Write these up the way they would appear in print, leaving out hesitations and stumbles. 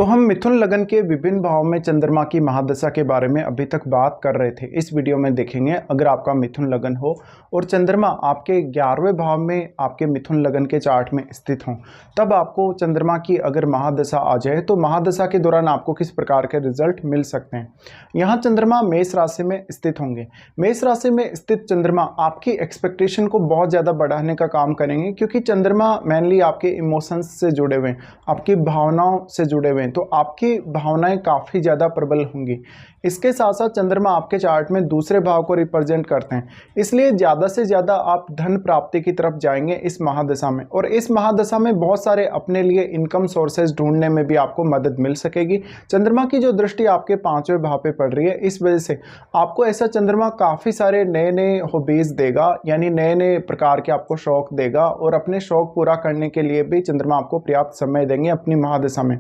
हम मिथुन लगन के विभिन्न भाव में चंद्रमा की महादशा के बारे में अभी तक बात कर रहे थे। इस वीडियो में देखेंगे अगर आपका मिथुन लगन हो और चंद्रमा आपके 11वें भाव में आपके मिथुन लगन के चार्ट में स्थित हो, तब आपको चंद्रमा की अगर महादशा आ जाए तो महादशा के दौरान आपको किस प्रकार के रिजल्ट मिल सकते हैं। यहाँ चंद्रमा मेष राशि में स्थित होंगे। मेष राशि में स्थित चंद्रमा आपकी एक्सपेक्टेशन को बहुत ज़्यादा बढ़ाने का काम करेंगे, क्योंकि चंद्रमा मेनली आपके इमोशंस से जुड़े हुए हैं, आपकी भावनाओं से जुड़े हुए हैं, तो आपकी भावनाएं काफ़ी ज़्यादा प्रबल होंगी। इसके साथ साथ चंद्रमा आपके चार्ट में दूसरे भाव को रिप्रेजेंट करते हैं, इसलिए ज़्यादा से ज़्यादा आप धन प्राप्ति की तरफ जाएंगे इस महादशा में। और इस महादशा में बहुत सारे अपने लिए इनकम सोर्सेज ढूंढने में भी आपको मदद मिल सकेगी। चंद्रमा की जो दृष्टि आपके 5वें भाव पे पड़ रही है, इस वजह से आपको ऐसा चंद्रमा काफ़ी सारे नए नए हॉबीज़ देगा, यानी नए नए प्रकार के आपको शौक देगा, और अपने शौक पूरा करने के लिए भी चंद्रमा आपको पर्याप्त समय देंगे अपनी महादशा में।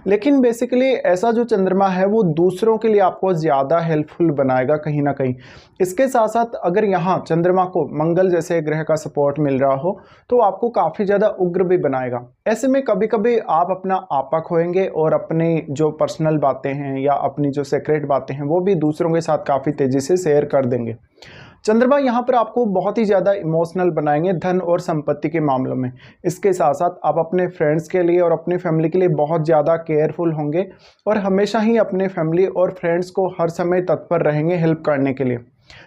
लेकिन बेसिकली ऐसा जो चंद्रमा है वो दूसरों के लिए आपको ज़्यादा हेल्पफुल बनाएगा कहीं ना कहीं। इसके साथ साथ अगर यहाँ चंद्रमा को मंगल जैसे ग्रह का सपोर्ट मिल रहा हो तो आपको काफ़ी ज़्यादा उग्र भी बनाएगा। ऐसे में कभी कभी आप अपना आपा खोएंगे और अपनी जो पर्सनल बातें हैं या अपनी जो सीक्रेट बातें हैं वो भी दूसरों के साथ काफ़ी तेज़ी से शेयर कर देंगे। चंद्रमा यहाँ पर आपको बहुत ही ज़्यादा इमोशनल बनाएंगे धन और संपत्ति के मामलों में। इसके साथ साथ आप अपने फ्रेंड्स के लिए और अपनी फैमिली के लिए बहुत ज़्यादा केयरफुल होंगे और हमेशा ही अपने फैमिली और फ्रेंड्स को हर समय तत्पर रहेंगे हेल्प करने के लिए।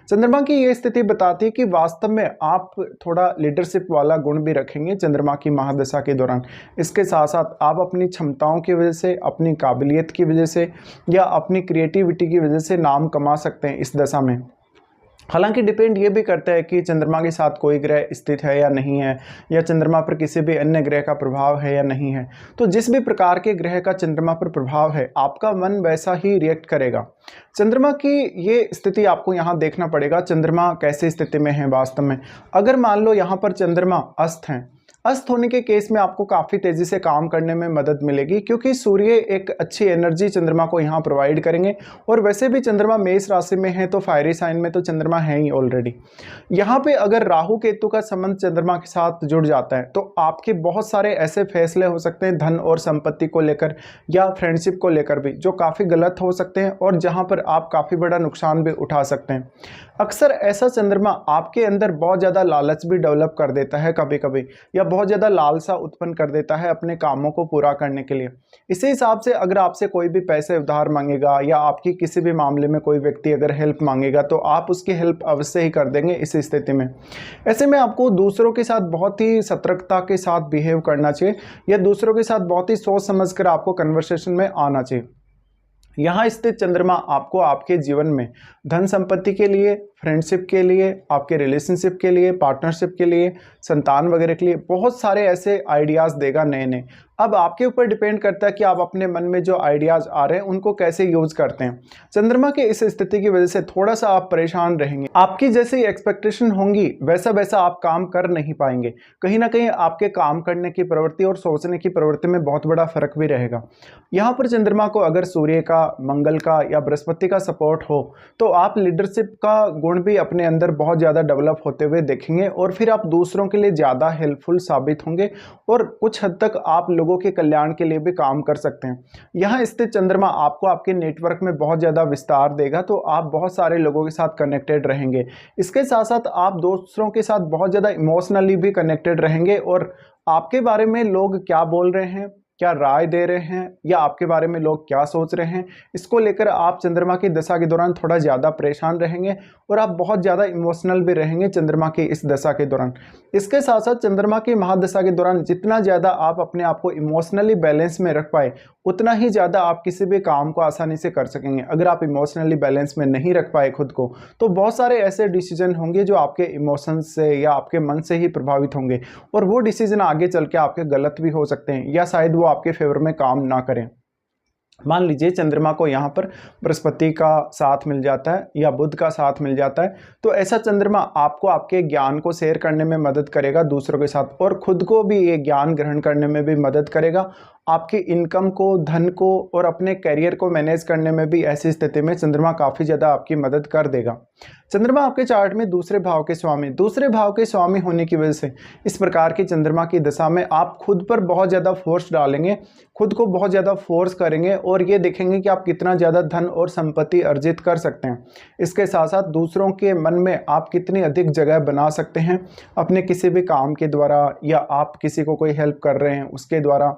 चंद्रमा की ये स्थिति बताती है कि वास्तव में आप थोड़ा लीडरशिप वाला गुण भी रखेंगे चंद्रमा की महादशा के दौरान। इसके साथ साथ आप अपनी क्षमताओं की वजह से, अपनी काबिलियत की वजह से या अपनी क्रिएटिविटी की वजह से नाम कमा सकते हैं इस दशा में। हालांकि डिपेंड ये भी करता है कि चंद्रमा के साथ कोई ग्रह स्थित है या नहीं है, या चंद्रमा पर किसी भी अन्य ग्रह का प्रभाव है या नहीं है। तो जिस भी प्रकार के ग्रह का चंद्रमा पर प्रभाव है, आपका मन वैसा ही रिएक्ट करेगा। चंद्रमा की ये स्थिति आपको यहाँ देखना पड़ेगा, चंद्रमा कैसी स्थिति में है वास्तव में। अगर मान लो यहाँ पर चंद्रमा अस्त हैं, अस्त होने के केस में आपको काफ़ी तेज़ी से काम करने में मदद मिलेगी, क्योंकि सूर्य एक अच्छी एनर्जी चंद्रमा को यहाँ प्रोवाइड करेंगे। और वैसे भी चंद्रमा मेष राशि में है तो फायरी साइन में तो चंद्रमा है ही ऑलरेडी। यहाँ पे अगर राहु केतु का संबंध चंद्रमा के साथ जुड़ जाता है तो आपके बहुत सारे ऐसे फैसले हो सकते हैं धन और संपत्ति को लेकर या फ्रेंडशिप को लेकर भी, जो काफ़ी गलत हो सकते हैं और जहाँ पर आप काफ़ी बड़ा नुकसान भी उठा सकते हैं। अक्सर ऐसा चंद्रमा आपके अंदर बहुत ज़्यादा लालच भी डेवलप कर देता है कभी कभी, या बहुत ज़्यादा लालसा उत्पन्न कर देता है अपने कामों को पूरा करने के लिए। इसी हिसाब से अगर आपसे कोई भी पैसे उधार मांगेगा या आपकी किसी भी मामले में कोई व्यक्ति अगर हेल्प मांगेगा तो आप उसकी हेल्प अवश्य ही कर देंगे इस स्थिति में। ऐसे में आपको दूसरों के साथ बहुत ही सतर्कता के साथ बिहेव करना चाहिए, या दूसरों के साथ बहुत ही सोच समझ कर आपको कन्वर्सेशन में आना चाहिए। यहाँ स्थित चंद्रमा आपको आपके जीवन में धन संपत्ति के लिए, फ्रेंडशिप के लिए, आपके रिलेशनशिप के लिए, पार्टनरशिप के लिए, संतान वगैरह के लिए बहुत सारे ऐसे आइडियाज़ देगा नए नए। अब आपके ऊपर डिपेंड करता है कि आप अपने मन में जो आइडियाज़ आ रहे हैं उनको कैसे यूज़ करते हैं। चंद्रमा के इस स्थिति की वजह से थोड़ा सा आप परेशान रहेंगे। आपकी जैसी एक्सपेक्टेशन होंगी वैसा वैसा आप काम कर नहीं पाएंगे। कहीं ना कहीं आपके काम करने की प्रवृत्ति और सोचने की प्रवृत्ति में बहुत बड़ा फर्क भी रहेगा। यहाँ पर चंद्रमा को अगर सूर्य का, मंगल का या बृहस्पति का सपोर्ट हो तो आप लीडरशिप का गुण भी अपने अंदर बहुत ज़्यादा डेवलप होते हुए देखेंगे, और फिर आप दूसरों के लिए ज़्यादा हेल्पफुल साबित होंगे और कुछ हद तक आप लोगों के कल्याण के लिए भी काम कर सकते हैं। यहाँ स्थित चंद्रमा आपको आपके नेटवर्क में बहुत ज़्यादा विस्तार देगा, तो आप बहुत सारे लोगों के साथ कनेक्टेड रहेंगे। इसके साथ साथ आप दूसरों के साथ बहुत ज़्यादा इमोशनली भी कनेक्टेड रहेंगे, और आपके बारे में लोग क्या बोल रहे हैं, क्या राय दे रहे हैं, या आपके बारे में लोग क्या सोच रहे हैं, इसको लेकर आप चंद्रमा की दशा के दौरान थोड़ा ज़्यादा परेशान रहेंगे और आप बहुत ज़्यादा इमोशनल भी रहेंगे चंद्रमा की इस दशा के दौरान। इसके साथ साथ चंद्रमा की महादशा के दौरान जितना ज़्यादा आप अपने आप को इमोशनली बैलेंस में रख पाए उतना ही ज़्यादा आप किसी भी काम को आसानी से कर सकेंगे। अगर आप इमोशनली बैलेंस में नहीं रख पाए खुद को तो बहुत सारे ऐसे डिसीजन होंगे जो आपके इमोशंस से या आपके मन से ही प्रभावित होंगे, और वो डिसीजन आगे चल के आपके गलत भी हो सकते हैं या शायद वो आपके फेवर में काम ना करें। मान लीजिए चंद्रमा को यहाँ पर बृहस्पति का साथ मिल जाता है या बुध का साथ मिल जाता है, तो ऐसा चंद्रमा आपको आपके ज्ञान को शेयर करने में मदद करेगा दूसरों के साथ, और खुद को भी ये ज्ञान ग्रहण करने में भी मदद करेगा। आपकी इनकम को, धन को और अपने करियर को मैनेज करने में भी ऐसी स्थिति में चंद्रमा काफ़ी ज़्यादा आपकी मदद कर देगा। चंद्रमा आपके चार्ट में दूसरे भाव के स्वामी होने की वजह से इस प्रकार की चंद्रमा की दशा में आप खुद पर बहुत ज़्यादा फोर्स डालेंगे, खुद को बहुत ज़्यादा फोर्स करेंगे और ये देखेंगे कि आप कितना ज़्यादा धन और संपत्ति अर्जित कर सकते हैं। इसके साथ साथ दूसरों के मन में आप कितनी अधिक जगह बना सकते हैं अपने किसी भी काम के द्वारा, या आप किसी को कोई हेल्प कर रहे हैं उसके द्वारा।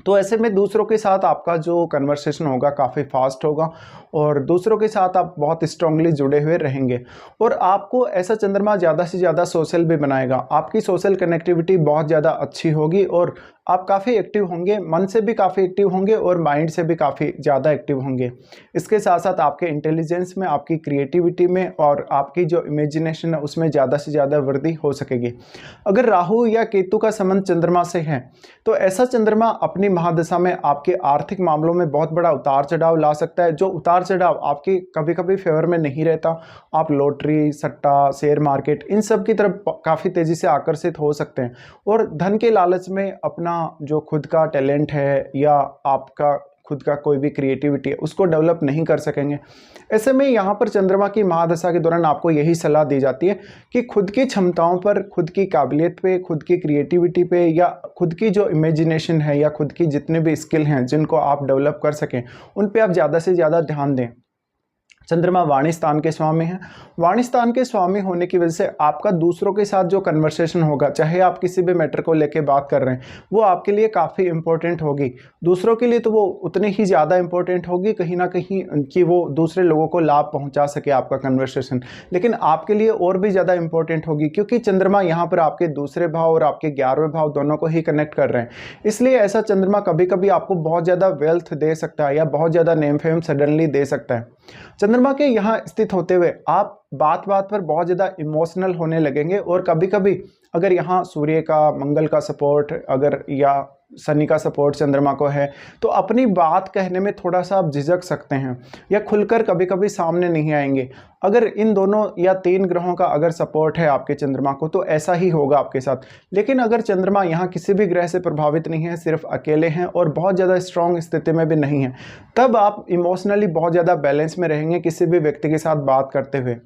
तो ऐसे में दूसरों के साथ आपका जो कन्वर्सेशन होगा काफ़ी फास्ट होगा और दूसरों के साथ आप बहुत स्ट्रांगली जुड़े हुए रहेंगे। और आपको ऐसा चंद्रमा ज़्यादा से ज़्यादा सोशल भी बनाएगा, आपकी सोशल कनेक्टिविटी बहुत ज़्यादा अच्छी होगी और आप काफ़ी एक्टिव होंगे, मन से भी काफ़ी एक्टिव होंगे और माइंड से भी काफ़ी ज़्यादा एक्टिव होंगे। इसके साथ साथ आपके इंटेलिजेंस में, आपकी क्रिएटिविटी में और आपकी जो इमेजिनेशन है उसमें ज़्यादा से ज़्यादा वृद्धि हो सकेगी। अगर राहु या केतु का संबंध चंद्रमा से है तो ऐसा चंद्रमा अपनी महादशा में आपके आर्थिक मामलों में बहुत बड़ा उतार चढ़ाव ला सकता है, जो उतार चढ़ाव आपके कभी कभी फेवर में नहीं रहता। आप लॉटरी, सट्टा, शेयर मार्केट इन सब की तरफ काफ़ी तेज़ी से आकर्षित हो सकते हैं और धन के लालच में अपना जो खुद का टैलेंट है या आपका खुद का कोई भी क्रिएटिविटी है उसको डेवलप नहीं कर सकेंगे। ऐसे में यहाँ पर चंद्रमा की महादशा के दौरान आपको यही सलाह दी जाती है कि खुद की क्षमताओं पर, खुद की काबिलियत पे, खुद की क्रिएटिविटी पे या खुद की जो इमेजिनेशन है या खुद की जितने भी स्किल हैं जिनको आप डेवलप कर सकें उन पे आप ज़्यादा से ज़्यादा ध्यान दें। चंद्रमा वाणी स्थान के स्वामी हैं। वाणी स्थान के स्वामी होने की वजह से आपका दूसरों के साथ जो कन्वर्सेशन होगा, चाहे आप किसी भी मैटर को लेके बात कर रहे हैं, वो आपके लिए काफ़ी इंपॉर्टेंट होगी। दूसरों के लिए तो वो उतनी ही ज़्यादा इंपॉर्टेंट होगी कहीं ना कहीं कि वो दूसरे लोगों को लाभ पहुंचा सके आपका कन्वर्सेशन, लेकिन आपके लिए और भी ज़्यादा इंपॉर्टेंट होगी क्योंकि चंद्रमा यहाँ पर आपके दूसरे भाव और आपके 11वें भाव दोनों को ही कनेक्ट कर रहे हैं। इसलिए ऐसा चंद्रमा कभी कभी आपको बहुत ज़्यादा वेल्थ दे सकता है या बहुत ज़्यादा नेम फेम सडनली दे सकता है। चंद्रमा के यहाँ स्थित होते हुए आप बात बात पर बहुत ज़्यादा इमोशनल होने लगेंगे और कभी कभी अगर यहाँ सूर्य का, मंगल का सपोर्ट अगर या शनि का सपोर्ट चंद्रमा को है तो अपनी बात कहने में थोड़ा सा आप झिझक सकते हैं या खुलकर कभी कभी सामने नहीं आएंगे। अगर इन दोनों या 3 ग्रहों का अगर सपोर्ट है आपके चंद्रमा को तो ऐसा ही होगा आपके साथ। लेकिन अगर चंद्रमा यहाँ किसी भी ग्रह से प्रभावित नहीं है, सिर्फ अकेले हैं और बहुत ज़्यादा स्ट्रॉन्ग स्थिति में भी नहीं है, तब आप इमोशनली बहुत ज़्यादा बैलेंस में रहेंगे किसी भी व्यक्ति के साथ बात करते हुए।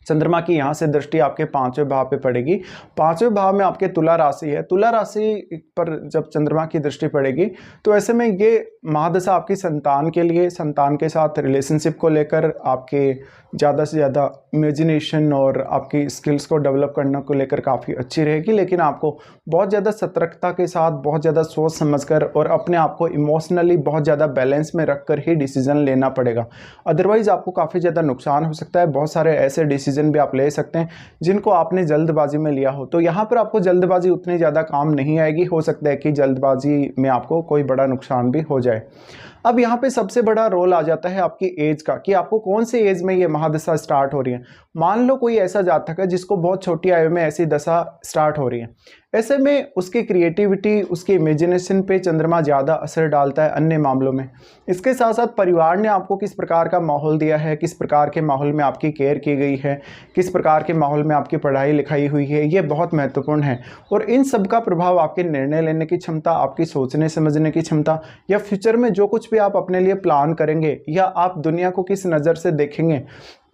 चंद्रमा की यहाँ से दृष्टि आपके 5वें भाव पे पड़ेगी। 5वें भाव में आपके तुला राशि है। तुला राशि पर जब चंद्रमा की दृष्टि पड़ेगी तो ऐसे में ये महादशा आपकी संतान के लिए, संतान के साथ रिलेशनशिप को लेकर, आपके ज़्यादा से ज़्यादा इमेजिनेशन और आपकी स्किल्स को डेवलप करने को लेकर काफ़ी अच्छी रहेगी। लेकिन आपको बहुत ज़्यादा सतर्कता के साथ, बहुत ज़्यादा सोच समझकर और अपने आप को इमोशनली बहुत ज़्यादा बैलेंस में रखकर ही डिसीजन लेना पड़ेगा, अदरवाइज़ आपको काफ़ी ज़्यादा नुकसान हो सकता है। बहुत सारे ऐसे डिसीजन भी आप ले सकते हैं जिनको आपने जल्दबाजी में लिया हो, तो यहाँ पर आपको जल्दबाजी उतनी ज़्यादा काम नहीं आएगी। हो सकता है कि जल्दबाजी में आपको कोई बड़ा नुकसान भी हो जाए। अब यहाँ पे सबसे बड़ा रोल आ जाता है आपकी एज का, कि आपको कौन सी एज में ये महादशा स्टार्ट हो रही है। मान लो कोई ऐसा जातक है जिसको बहुत छोटी आयु में ऐसी दशा स्टार्ट हो रही है, ऐसे में उसकी क्रिएटिविटी, उसकी इमेजिनेशन पे चंद्रमा ज़्यादा असर डालता है अन्य मामलों में। इसके साथ साथ परिवार ने आपको किस प्रकार का माहौल दिया है, किस प्रकार के माहौल में आपकी केयर की गई है, किस प्रकार के माहौल में आपकी पढ़ाई लिखाई हुई है, ये बहुत महत्वपूर्ण है। और इन सब का प्रभाव आपके निर्णय लेने की क्षमता, आपकी सोचने समझने की क्षमता, या फ्यूचर में जो कुछ भी आप अपने लिए प्लान करेंगे या आप दुनिया को किस नज़र से देखेंगे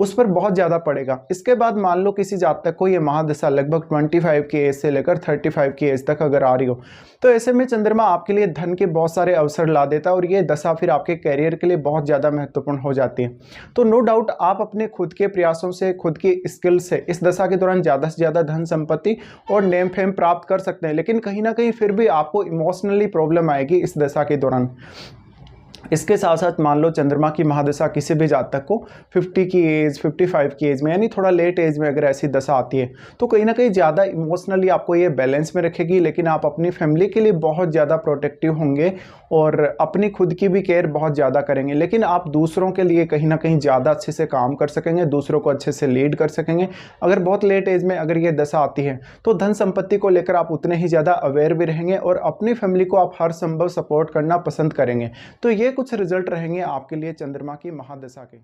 उस पर बहुत ज़्यादा पड़ेगा। इसके बाद मान लो किसी जातक को ये महादशा लगभग 25 की एज से लेकर 35 की एज तक अगर आ रही हो, तो ऐसे में चंद्रमा आपके लिए धन के बहुत सारे अवसर ला देता है और ये दशा फिर आपके कैरियर के लिए बहुत ज़्यादा महत्वपूर्ण हो जाती है। तो नो डाउट आप अपने खुद के प्रयासों से, खुद की स्किल से इस दशा के दौरान ज़्यादा से ज़्यादा धन संपत्ति और नेम फेम प्राप्त कर सकते हैं, लेकिन कहीं ना कहीं फिर भी आपको इमोशनली प्रॉब्लम आएगी इस दशा के दौरान। इसके साथ साथ मान लो चंद्रमा की महादशा किसी भी जातक को 50 की एज, 55 की एज में, यानी थोड़ा लेट एज में अगर ऐसी दशा आती है तो कहीं ना कहीं ज़्यादा इमोशनली आपको ये बैलेंस में रखेगी, लेकिन आप अपनी फैमिली के लिए बहुत ज़्यादा प्रोटेक्टिव होंगे और अपनी खुद की भी केयर बहुत ज़्यादा करेंगे। लेकिन आप दूसरों के लिए कहीं ना कहीं ज़्यादा अच्छे से काम कर सकेंगे, दूसरों को अच्छे से लीड कर सकेंगे। अगर बहुत लेट एज में अगर ये दशा आती है तो धन संपत्ति को लेकर आप उतने ही ज़्यादा अवेयर भी रहेंगे और अपनी फैमिली को आप हर संभव सपोर्ट करना पसंद करेंगे। तो ये कुछ रिजल्ट रहेंगे आपके लिए चंद्रमा की महादशा के।